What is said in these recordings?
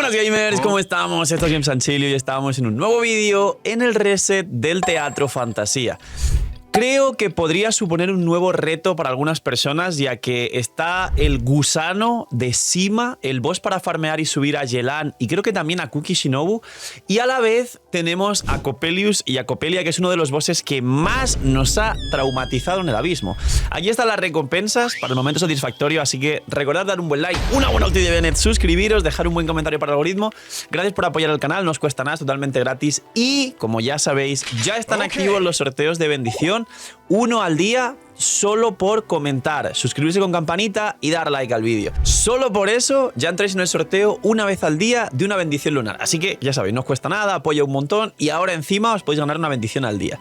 Buenas gamers, ¿cómo estamos? Esto es Games and Chill y hoy estamos en un nuevo vídeo en el reset del Teatro Fantasía. Creo que podría suponer un nuevo reto para algunas personas, ya que está el gusano de Sima, el boss para farmear y subir a Yelan, y creo que también a Kuki Shinobu, y a la vez tenemos a Coppelius y a Coppelia, que es uno de los bosses que más nos ha traumatizado en el abismo. Aquí están las recompensas para el momento satisfactorio, así que recordad dar un buen like, una buena ulti de Bennett, suscribiros, dejar un buen comentario para el algoritmo. Gracias por apoyar el canal, no os cuesta nada, es totalmente gratis, y como ya sabéis, ya están activos los sorteos de bendición. Uno al día, solo por comentar, suscribirse con campanita y dar like al vídeo. Solo por eso ya entráis en el sorteo una vez al día de una bendición lunar. Así que ya sabéis, no os cuesta nada, apoya un montón y ahora encima os podéis ganar una bendición al día.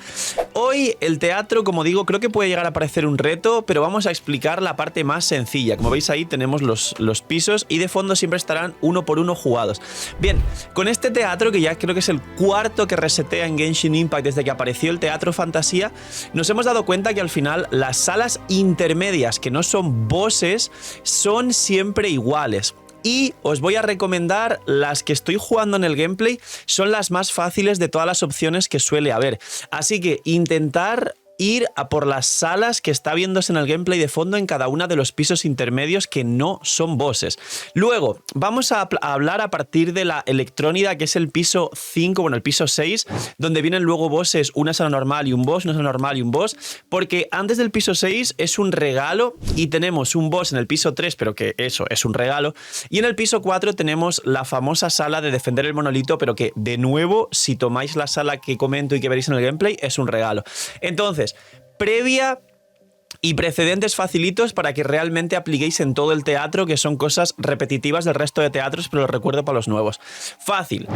Hoy el teatro, como digo, creo que puede llegar a parecer un reto, pero vamos a explicar la parte más sencilla. Como veis ahí tenemos los pisos y de fondo siempre estarán uno por uno jugados. Bien, con este teatro, que ya creo que es el cuarto que resetea en Genshin Impact desde que apareció el Teatro Fantasía, nos hemos dado cuenta que al final las salas intermedias, que no son bosses, son siempre iguales. Y os voy a recomendar las que estoy jugando en el gameplay, son las más fáciles de todas las opciones que suele haber. Así que intentar ir a por las salas que está viéndose en el gameplay de fondo en cada uno de los pisos intermedios que no son bosses. Luego, vamos a hablar a partir de la Electrónida, que es el piso 5, bueno, el piso 6, donde vienen luego bosses, una sala normal y un boss, una sala normal y un boss, porque antes del piso 6 es un regalo y tenemos un boss en el piso 3, pero que eso es un regalo, y en el piso 4 tenemos la famosa sala de defender el monolito, pero que, de nuevo, si tomáis la sala que comento y que veréis en el gameplay, es un regalo. Entonces, previa y precedentes facilitos para que realmente apliquéis en todo el teatro, que son cosas repetitivas del resto de teatros, pero lo recuerdo para los nuevos. Fácil.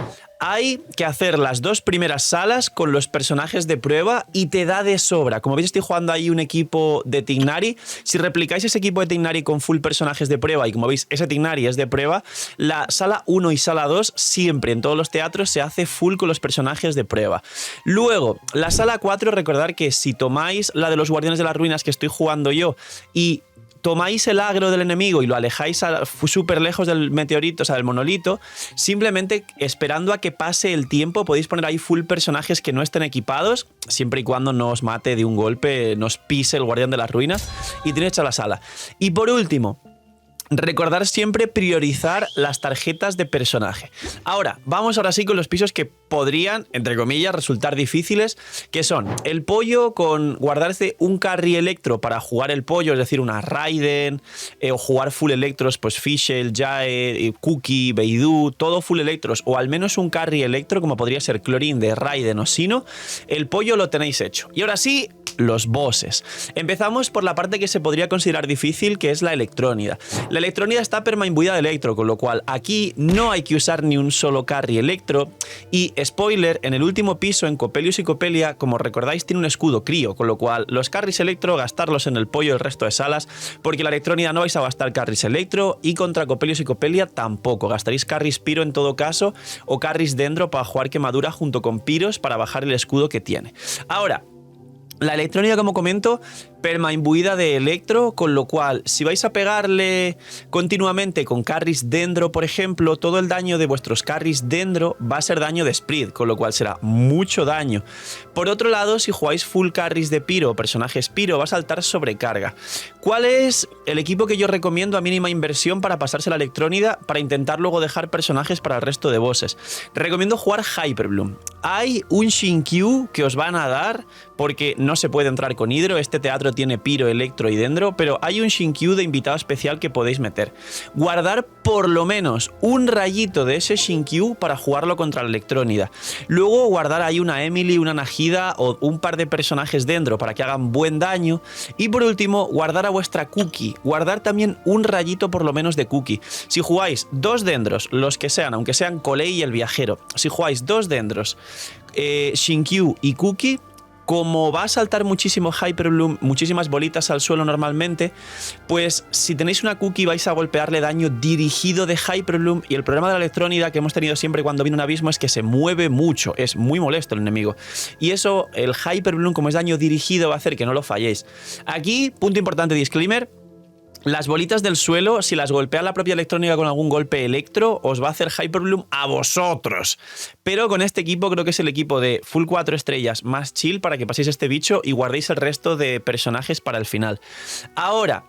Hay que hacer las dos primeras salas con los personajes de prueba y te da de sobra. Como veis, estoy jugando ahí un equipo de Tignari. Si replicáis ese equipo de Tignari con full personajes de prueba, y como veis, ese Tignari es de prueba, la sala 1 y sala 2 siempre en todos los teatros se hace full con los personajes de prueba. Luego, la sala 4, recordad que si tomáis la de los Guardianes de las Ruinas que estoy jugando yo y tomáis el agro del enemigo y lo alejáis súper lejos del meteorito, o sea, del monolito, simplemente esperando a que pase el tiempo podéis poner ahí full personajes que no estén equipados, siempre y cuando no os mate de un golpe, no os pise el guardián de las ruinas, y tenéis hecha la sala. Y por último, recordar siempre priorizar las tarjetas de personaje. Vamos ahora sí con los pisos que podrían, entre comillas, resultar difíciles, que son el pollo con guardarse un carry electro para jugar el pollo, es decir, una Raiden, o jugar full electros, pues Fischl, Jae, Kuki, Beidou, todo full electros, o al menos un carry electro, como podría ser Chlorine de Raiden o Sino. El pollo lo tenéis hecho. Y ahora sí, los bosses. Empezamos por la parte que se podría considerar difícil, que es la Electrónida. La Electrónida está permaimbuida de electro, con lo cual aquí no hay que usar ni un solo carry electro. Y spoiler, en el último piso, en Coppelius y Coppelia, como recordáis, tiene un escudo crío, con lo cual los carries electro gastarlos en el pollo el resto de salas, porque la Electrónida no vais a gastar carries electro, y contra Coppelius y Coppelia tampoco. Gastaréis carries piro en todo caso, o carries dendro para jugar quemadura junto con piros para bajar el escudo que tiene. Ahora, la Electrónida, como comento, permaimbuida de electro, con lo cual si vais a pegarle continuamente con carries dendro, por ejemplo, todo el daño de vuestros carries dendro va a ser daño de Spirit, con lo cual será mucho daño. Por otro lado, si jugáis full carries de piro o personajes piro, va a saltar sobrecarga. ¿Cuál es el equipo que yo recomiendo a mínima inversión para pasarse la Electrónida, para intentar luego dejar personajes para el resto de bosses? Recomiendo jugar Hyperbloom. Hay un Shinkyu que os van a dar, porque no se puede entrar con hidro, este teatro tiene piro, electro y dendro, pero hay un Shinkyu de invitado especial que podéis meter. Guardar por lo menos un rayito de ese Shinkyu para jugarlo contra la Electrónida. Luego guardar ahí una Emily, una Nahida o un par de personajes dendro para que hagan buen daño. Y por último, guardar a vuestra Kuki. Guardar también un rayito por lo menos de Kuki. Si jugáis dos dendros, los que sean, aunque sean Colei y el viajero, si jugáis dos dendros, Shinkyu y Kuki, como va a saltar muchísimo Hyperbloom, muchísimas bolitas al suelo normalmente, pues si tenéis una Kuki vais a golpearle daño dirigido de Hyperbloom, y el problema de la Electrónida que hemos tenido siempre cuando viene un abismo es que se mueve mucho, es muy molesto el enemigo, y eso, el Hyperbloom como es daño dirigido, va a hacer que no lo falléis. Aquí, punto importante, disclaimer: Las bolitas del suelo, si las golpea la propia electrónica con algún golpe electro, os va a hacer Hyperbloom a vosotros. Pero con este equipo creo que es el equipo de full 4 estrellas más chill para que paséis este bicho y guardéis el resto de personajes para el final. Ahora,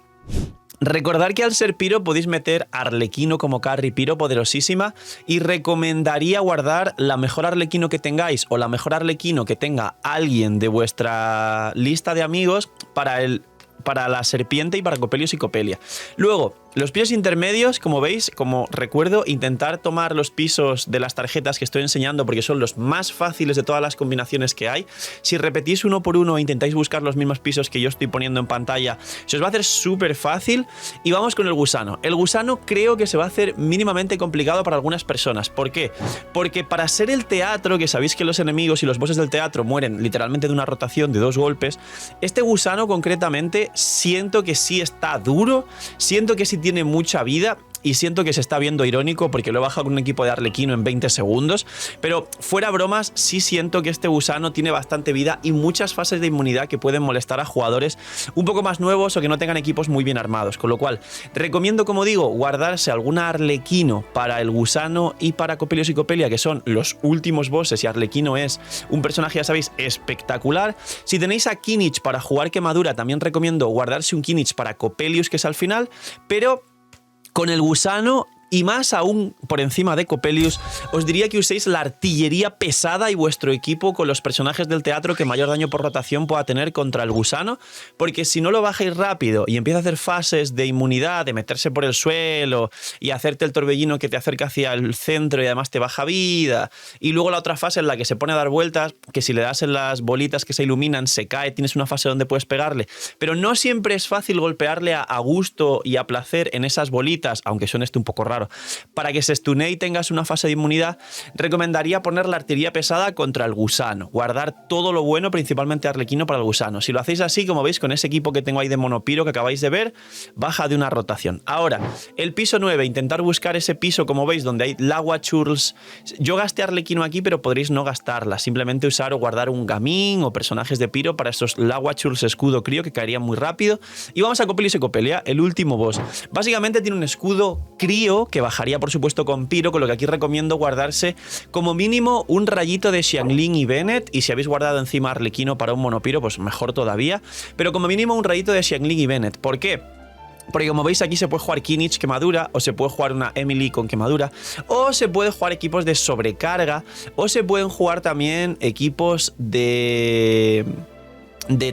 recordad que al ser Piro podéis meter Arlequino como carry Piro poderosísima y recomendaría guardar la mejor Arlequino que tengáis o la mejor Arlequino que tenga alguien de vuestra lista de amigos para la serpiente y para Copelius y Copelia. Luego, los pisos intermedios, como veis, como recuerdo, intentar tomar los pisos de las tarjetas que estoy enseñando porque son los más fáciles de todas las combinaciones que hay. Si repetís uno por uno e intentáis buscar los mismos pisos que yo estoy poniendo en pantalla, se os va a hacer súper fácil. Y vamos con el gusano. El gusano creo que se va a hacer mínimamente complicado para algunas personas. ¿Por qué? Porque para ser el teatro, que sabéis que los enemigos y los bosses del teatro mueren literalmente de una rotación de 2 golpes, este gusano concretamente siento que sí está duro, siento que sí tiene mucha vida y siento que se está viendo irónico porque lo he bajado con un equipo de Arlequino en 20 segundos, pero fuera bromas, sí siento que este gusano tiene bastante vida y muchas fases de inmunidad que pueden molestar a jugadores un poco más nuevos o que no tengan equipos muy bien armados, con lo cual recomiendo, como digo, guardarse alguna Arlequino para el gusano y para Copelius y Copelia, que son los últimos bosses, y Arlequino es un personaje, ya sabéis, espectacular. Si tenéis a Kinich para jugar quemadura, también recomiendo guardarse un Kinich para Copelius, que es al final, pero con el gusano, y más aún por encima de Copelius, os diría que uséis la artillería pesada y vuestro equipo con los personajes del teatro que mayor daño por rotación pueda tener contra el gusano, porque si no lo bajáis rápido y empieza a hacer fases de inmunidad, de meterse por el suelo y hacerte el torbellino que te acerca hacia el centro y además te baja vida, y luego la otra fase en la que se pone a dar vueltas, que si le das en las bolitas que se iluminan se cae, tienes una fase donde puedes pegarle, pero no siempre es fácil golpearle a gusto y a placer en esas bolitas, aunque suene esto un poco raro. Para que se stune y tengas una fase de inmunidad, recomendaría poner la artillería pesada contra el gusano, guardar todo lo bueno, principalmente Arlequino, para el gusano. Si lo hacéis así, como veis, con ese equipo que tengo ahí de monopiro que acabáis de ver, baja de una rotación. Ahora, el piso 9, intentar buscar ese piso, como veis, donde hay Lagua Churls. Yo gasté Arlequino aquí, pero podréis no gastarla, simplemente usar o guardar un Gamín o personajes de Piro para esos Lagua Churls escudo crío que caerían muy rápido. Y vamos a Copelius y Copelia, el último boss. Básicamente tiene un escudo crío que bajaría por supuesto con Piro, con lo que aquí recomiendo guardarse como mínimo un rayito de Xiangling y Bennett, y si habéis guardado encima Arlequino para un monopiro, pues mejor todavía, pero como mínimo un rayito de Xiangling y Bennett. ¿Por qué? Porque como veis aquí se puede jugar Kinich quemadura, o se puede jugar una Emily con quemadura, o se puede jugar equipos de sobrecarga, o se pueden jugar también equipos de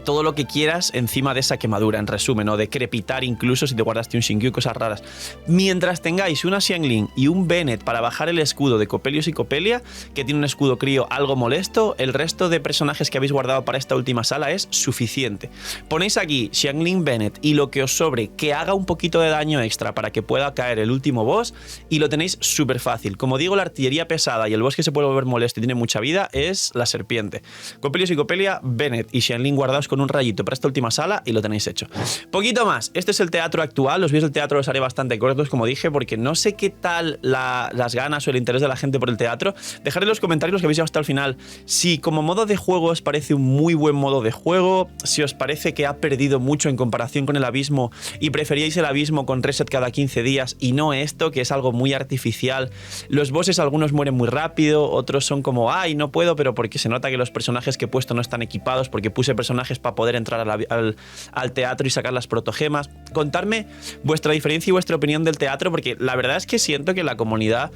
todo lo que quieras encima de esa quemadura, en resumen, o de crepitar incluso si te guardaste un Shingyu, cosas raras. Mientras tengáis una Xiangling y un Bennett para bajar el escudo de Copelius y Copelia, que tiene un escudo crío algo molesto, el resto de personajes que habéis guardado para esta última sala es suficiente. Ponéis aquí Xiangling, Bennett y lo que os sobre que haga un poquito de daño extra para que pueda caer el último boss, y lo tenéis súper fácil. Como digo, la artillería pesada y el boss que se puede volver molesto y tiene mucha vida es la serpiente. Copelius y Copelia, Bennett y Xiangling guardados con un rayito para esta última sala y lo tenéis hecho. Poquito más. Este es el teatro actual. Los vídeos del teatro los haré bastante cortos, como dije, porque no sé qué tal las ganas o el interés de la gente por el teatro. Dejad en los comentarios los que habéis llegado hasta el final si como modo de juego os parece un muy buen modo de juego, si os parece que ha perdido mucho en comparación con el abismo y preferíais el abismo con reset cada 15 días y no esto, que es algo muy artificial. Los bosses algunos mueren muy rápido, otros son como, ay, no puedo, pero porque se nota que los personajes que he puesto no están equipados, porque puse personajes para poder entrar al teatro y sacar las protogemas. Contadme vuestra diferencia y vuestra opinión del teatro, porque la verdad es que siento que la comunidad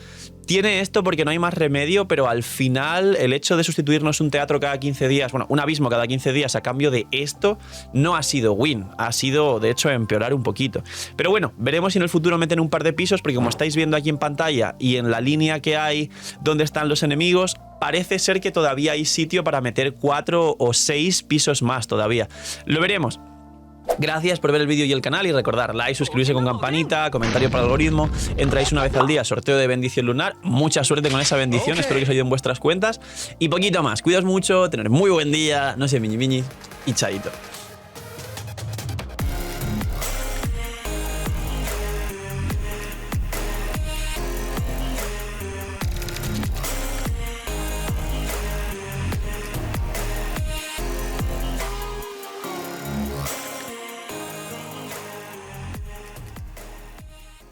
tiene esto porque no hay más remedio, pero al final el hecho de sustituirnos un teatro cada 15 días, bueno, un abismo cada 15 días a cambio de esto, no ha sido win, ha sido de hecho empeorar un poquito. Pero bueno, veremos si en el futuro meten un par de pisos, porque como estáis viendo aquí en pantalla y en la línea que hay donde están los enemigos, parece ser que todavía hay sitio para meter 4 o 6 pisos más todavía. Lo veremos. Gracias por ver el vídeo y el canal, y recordar like, suscribirse con campanita, comentario para el algoritmo. Entráis una vez al día, sorteo de bendición lunar. Mucha suerte con esa bendición, espero que os ayude en vuestras cuentas. Y poquito más, cuidaos mucho, tener muy buen día, no sé, miñi miñi y chaito.